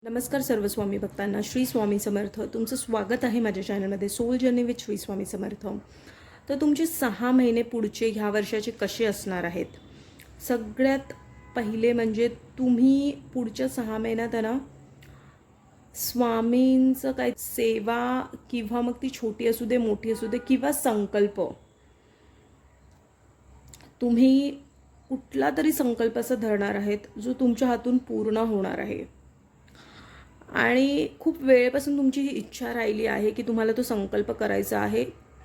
नमस्कार सर्व स्वामी भक्तांना. श्री स्वामी समर्थ. तुमचं स्वागत आहे माझ्या चॅनलमध्ये soul journey with Shri Swami Samarth. तर तुमचे 6 महिने पुढचे ह्या वर्षाचे कसे असणार आहेत? सगळ्यात पहिले म्हणजे तुम्ही पुढच्या 6 महिन्यात आहे ना, स्वामींचं काय सेवा किंवा मग ती छोटी असू दे मोठी असू दे किंवा संकल्प, तुम्ही कुठला तरी संकल्प असा धरणार आहेत जो तुमच्या हातून पूर्ण होणार आहे. आणि खूप वेळेपासून तुमची ही इच्छा राहिली आहे की तुम्हाला तो संकल्प करायचा आहे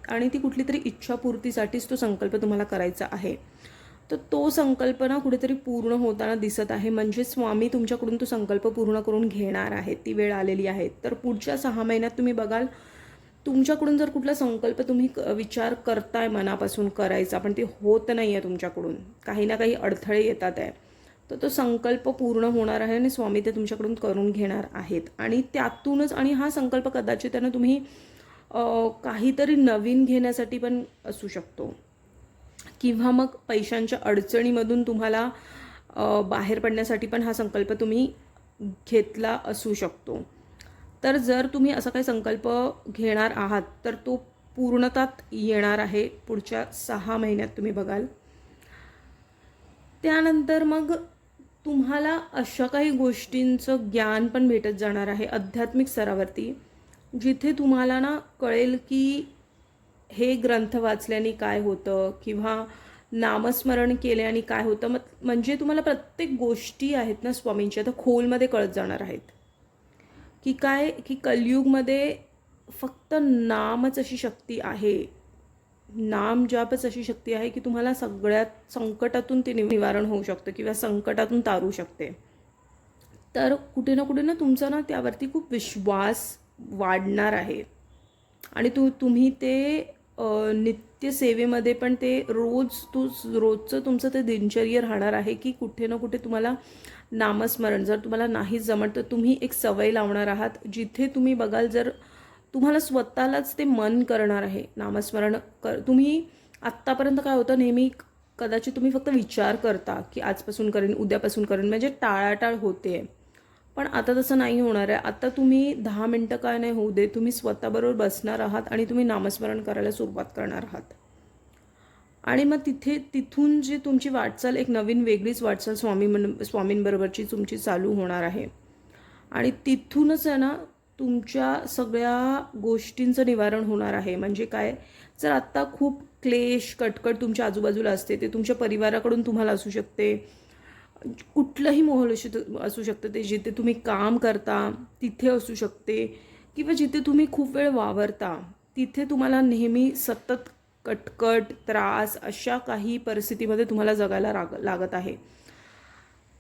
आणि ती कुठली तरी इच्छापूर्तीसाठीच तो संकल्प तुम्हाला करायचा आहे. तर तो संकल्प ना कुठेतरी पूर्ण होताना दिसत आहे. म्हणजे स्वामी तुमच्याकडून तो संकल्प पूर्ण करून घेणार आहेत. ती वेळ आलेली आहे. तर पुढच्या 6 महिन्यात तुम्ही बघाल, तुमच्याकडून जर कुठला संकल्प तुम्ही विचार करताय मनापासून करायचा, पण ते होत नाही आहे तुमच्याकडून, काही ना काही अडथळे येतात आहे, तर तो संकल्प पूर्ण होणार आहे आणि स्वामी ते तुमच्याकडून करून घेणार आहेत. आणि त्यातूनच, आणि हा संकल्प कदाचित त्यांना तुम्ही काहीतरी नवीन घेण्यासाठी पण असू शकतो किंवा मग पैशांच्या अडचणीमधून तुम्हाला बाहेर पडण्यासाठी पण हा संकल्प तुम्ही घेतला असू शकतो. तर जर तुम्ही असा काही संकल्प घेणार आहात तर तो पूर्णतात येणार आहे पुढच्या 6 महिन्यात, तुम्ही बघाल. त्यानंतर मग तुम्हाला अशा काही गोष्टींचं ज्ञान पण भेटत जाणार आहे आध्यात्मिक स्तरावरती, जिथे तुम्हाला ना कळेल की हे ग्रंथ वाचल्याने काय होतं किंवा नामस्मरण केल्याने काय होतं. म्हणजे तुम्हाला प्रत्येक गोष्टी आहेत ना स्वामींच्या, तर खोलमध्ये कळत जाणार आहेत की काय, की कलियुगमध्ये फक्त नामच अशी शक्ती आहे, नाम जापच अशी शक्ती आहे की तुम्हाला सगळ्यात संकटातून ते निवारण होऊ शकतं किंवा संकटातून तारू शकते. तर कुठे ना कुठे ना तुमचा ना त्यावरती खूप विश्वास वाढणार आहे आणि तुम्ही ते नित्य सेवेमध्ये पण ते रोजचं तुमचं ते दिनचर्या राहणार आहे की कुठे ना कुठे तुम्हाला नामस्मरण, जर तुम्हाला नाही जमत तर तुम्ही एक सवय लावणार आहात, जिथे तुम्ही बघाल, जर तुम्हाला स्वतःलाच ते मन करणार आहे नामस्मरण तुम्ही आत्तापर्यंत काय होतं, नेहमी कदाचित तुम्ही फक्त विचार करता की आजपासून करेन, उद्यापासून करेन, म्हणजे टाळाटाळ होते. पण आता तसं नाही होणार आहे. आता तुम्ही 10 मिनटं काय नाही होऊ दे, तुम्ही स्वतःबरोबर बसणार आहात आणि तुम्ही नामस्मरण करायला सुरुवात करणार आहात. आणि मग तिथून जी तुमची वाटचाल, एक नवीन वेगळीच वाटचाल स्वामींबरोबरची तुमची चालू होणार आहे. आणि तिथूनच आहे ना तुमच्या सगळ्या गोष्टींचं निवारण होणार आहे. म्हणजे काय, जर आत्ता खूप क्लेश कटकट तुमच्या आजूबाजूला असते, ते तुमच्या परिवाराकडून तुम्हाला असू शकते, कुठलंही मोहल असू शकतं, ते जिथे तुम्ही काम करता तिथे असू शकते किंवा जिथे तुम्ही खूप वेळ वावरता तिथे तुम्हाला नेहमी सतत कटकट, त्रास, अशा काही परिस्थितीमध्ये तुम्हाला जगायला लागत आहे.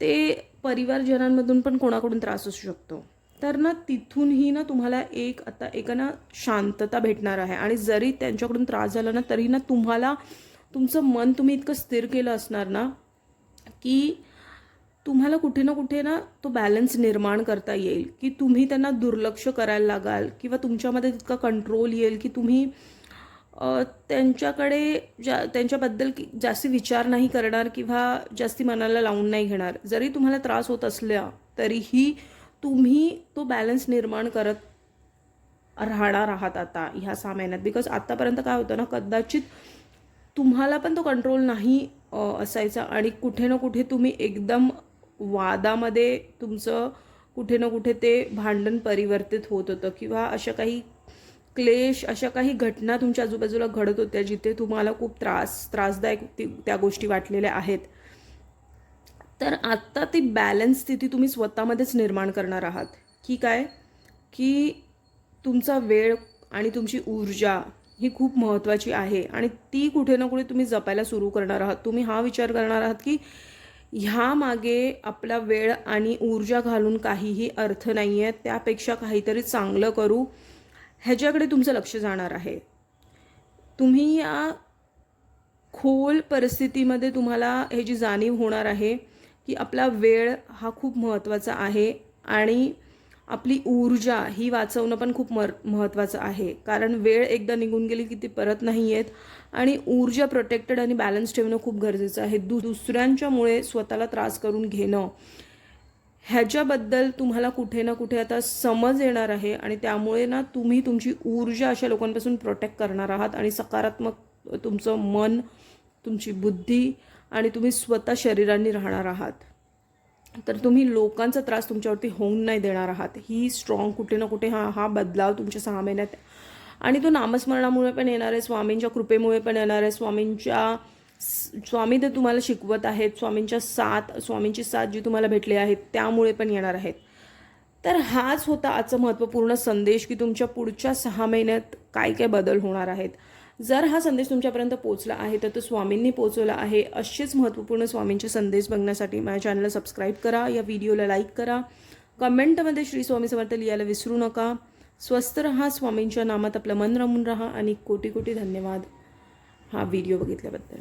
ते परिवारजनांमधून पण कोणाकडून त्रास असू शकतो. तर ना तिथूनही ना तुम्हाला एक ना शांतता भेटणार आहे. आणि जरी त्यांच्याकडून त्रास झाला ना तरी ना तुम्हाला तुमचं मन तुम्ही इतकं स्थिर केलं असणार ना की तुम्हाला कुठे ना कुठे ना तो बॅलन्स निर्माण करता येईल, की तुम्ही त्यांना दुर्लक्ष करायला लागाल किंवा तुमच्यामध्ये तितका कंट्रोल येईल की तुम्ही त्यांच्याकडे त्यांच्याबद्दल जास्ती विचार नाही करणार किंवा जास्ती मनाला लावून नाही घेणार. जरी तुम्हाला त्रास होत असल्या तरीही तुम्ही तो बॅलन्स निर्माण करत राहणार आहात आता ह्या 6 महिन्यात. बिकॉज आत्तापर्यंत काय होतं ना, कदाचित तुम्हाला पण तो कंट्रोल नाही असायचा आणि कुठे ना कुठे तुम्ही एकदम वादामध्ये तुमचं कुठे ना कुठे ते भांडण परिवर्तित होत होतं किंवा अशा काही क्लेश, अशा काही घटना तुमच्या आजूबाजूला घडत होत्या जिथे तुम्हाला खूप त्रासदायक त्या गोष्टी वाटलेल्या आहेत. तर आत्ता ती बॅलन्स स्थिती तुम्ही स्वतःमध्येच निर्माण करणार आहात. की काय, की तुमचा वेळ आणि तुमची ऊर्जा ही खूप महत्त्वाची आहे आणि ती कुठे ना कुठे तुम्ही जपायला सुरू करणार आहात. तुम्ही हा विचार करणार आहात की ह्या मागे आपला वेळ आणि ऊर्जा घालून काहीही अर्थ नाही आहे, त्यापेक्षा काहीतरी चांगलं करू, ह्याच्याकडे तुमचं लक्ष जाणार आहे. तुम्ही या खोल परिस्थितीमध्ये तुम्हाला ह्याची जाणीव होणार आहे की आपला वेळ हा खूप महत्त्वाचा आहे आणि आपली ऊर्जा ही वाचवणं पण खूप महत्त्वाचं आहे. कारण वेळ एकदा निघून गेली की ती परत नाही येत आणि ऊर्जा प्रोटेक्टेड आणि बॅलन्स ठेवणं खूप गरजेचं आहे. दुसऱ्यांच्यामुळे स्वतःला त्रास करून घेणं ह्याच्याबद्दल तुम्हाला कुठे ना कुठे आता समज येणार आहे आणि त्यामुळे ना तुम्ही तुमची ऊर्जा अशा लोकांपासून प्रोटेक्ट करणार आहात आणि सकारात्मक तुमचं मन, तुमची बुद्धी आणि तुम्ही स्वतः शरीराने राहणार आहात. तर तुम्ही लोकांचा त्रास तुमच्यावरती होऊन नाही देणार आहात. ही स्ट्रॉंग कुठे ना कुठे हा बदलाव तुमच्या 6 महिन्यात आणि तो नामस्मरणामुळे पण येणार आहे, स्वामींच्या कृपेमुळे पण येणार आहे. स्वामी ते तुम्हाला शिकवत आहेत, स्वामींची साथ जी तुम्हाला भेटली आहे त्यामुळे पण येणार आहेत. तर हाच होता आजचा महत्त्वपूर्ण संदेश की तुमच्या पुढच्या 6 महिन्यात काय काय बदल होणार आहेत. जर हा संदेश तुमच्यापर्यंत पोहोचला आहे तर तो स्वामींनी पोहोचवला आहे. असेच महत्त्वपूर्ण स्वामींचे संदेश बघण्यासाठी माझ्या चॅनलला सबस्क्राईब करा, या व्हिडिओला लाईक करा, कमेंटमध्ये श्री स्वामी समर्थ लिहायला विसरू नका. स्वस्थ रहा, स्वामींच्या नामात आपलं मन रमून राहा आणि कोटी कोटी धन्यवाद हा व्हिडिओ बघितल्याबद्दल.